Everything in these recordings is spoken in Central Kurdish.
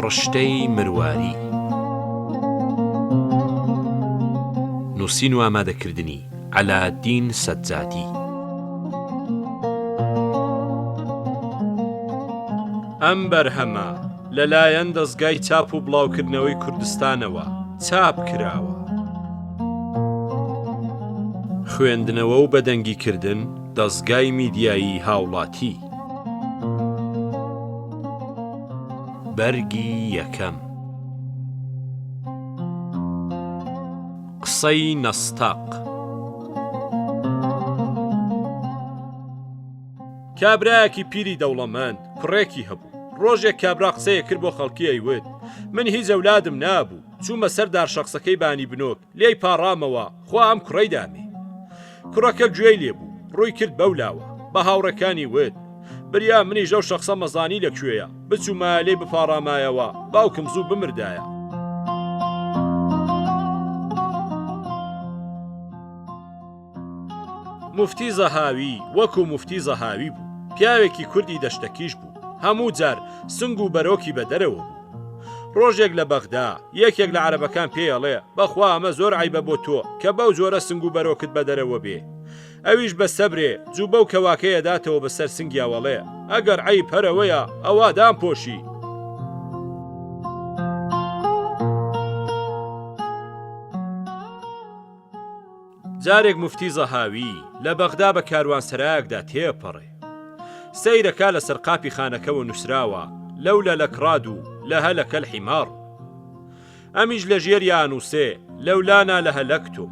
ڕشتەی مرواری. نووسین و ئامادەکردنی عەلادین سەجادی. ئەم بەرهەمە لەلایەن دەستگای چاپ و بڵاوکردنەوەی کوردستانەوە چاپ کراوە. خوێندنەوە و بەدەنگیکردن دەستگای میدیایی هاوڵاتی. بەرگی یەکەم. قسەی نەستاق. کابرایەکی پیری دەوڵەمەند کوڕێکی هەبوو. ڕۆژێک کابرا قسەیە کرد بۆ خەڵکی ئەیوت: من هیچ ئەولادم نابوو، چوومە سەر دارشەقسەکەی بانی بنۆک، لێی پاڕامەوە، خوا ئەم کوڕەی دامێ. کوڕەکە گوێی لێبوو، ڕووی کرد بەولاوە، بە هاوڕەکانی وت: بریا منیش ئەو شەخسە مەزانی لەکوێیە، بچوومە لێی بپاڕامایەوە، باوکم زوو بمردایە. موفتی زەهاوی وەکو موفتی زەهاوی بوو، پیاوێکی کوردی دەشتەکیش بوو، هەموو جار سنگ و بەرۆکی بەدەرەوە بوو. ڕۆژێک لە بەغدا یەکێک لە عەرەبەکان پێیەڵێ: بەخوا ئەمە زۆر عیبە بۆ تۆ کە بەو جۆرە سنگ و بەرۆکت بەدەرەوە بێ. ئەویش بە سەبرێ جوو بەو کەواکەیە داتەوە بەسەر سنگیاوەڵێ: ئەگەر عیب هەرەوەیە ئەوا دامپۆشی. جارێک موفتی زەهاوی لە بەغدا بە کاروانسەرایەکدا تێپەڕێ. سەیرەکە لە سەرقاپی خانەکەەوە نووسراوە: لەولە لەکڕاد و لە هەلەکە الحیمار. ئەمیش لە ژێریان نووسێ: لەولانا لە هەلەکتۆ.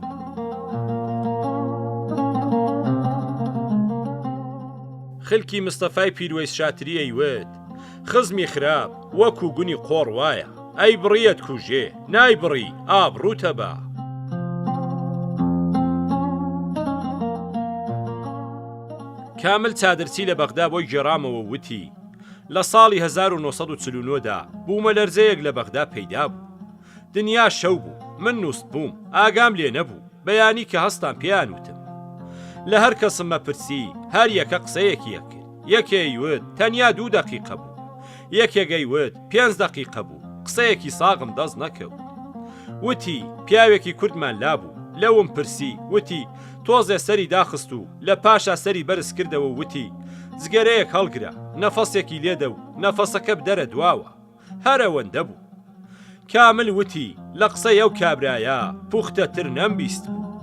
خلکی مستەفای پیرۆیس شاتری ئەیوت: خزمی خراپ وەکو گونی قۆڕ وایە، ئەی بڕیەت کوژێ، نای بڕی ئابڕووتە بە. کامل چادرچی لە بەغدا بۆی گێڕامەوە وتی: لە ساڵی 1949دا بوومە لەرزەیەک لە بەغدا پەیدا بوو. دنیا شەو بوو، من نووست بووم، ئاگام لێ نەبوو، بەیانی کە هەستان پێیان وتم. لە هەر کەسم مەپرسی هەر یەکە قسەیەکی یەکرد. یەکێیوت تەنیا 2 دەقیقە بوو، یەکێگەیوت 5 دەقیقە بوو، قسەیەکی ساغم دەست نەکەوت. وتی پیاوێکی کوردمان لابوو، لەوم پرسی، وتی تۆزێ سەری داخست و لە پاشا سەری بەرز کردەوە، وتی جگەرەیەک هەڵگرە، نەفەسێکی لێدە و نەفەسەکە بدەرە دواوە. هەرەوەندە بوو. کامل وتی لە قسەی ئەو کابرایە پوختەتر نەمبیست بوو.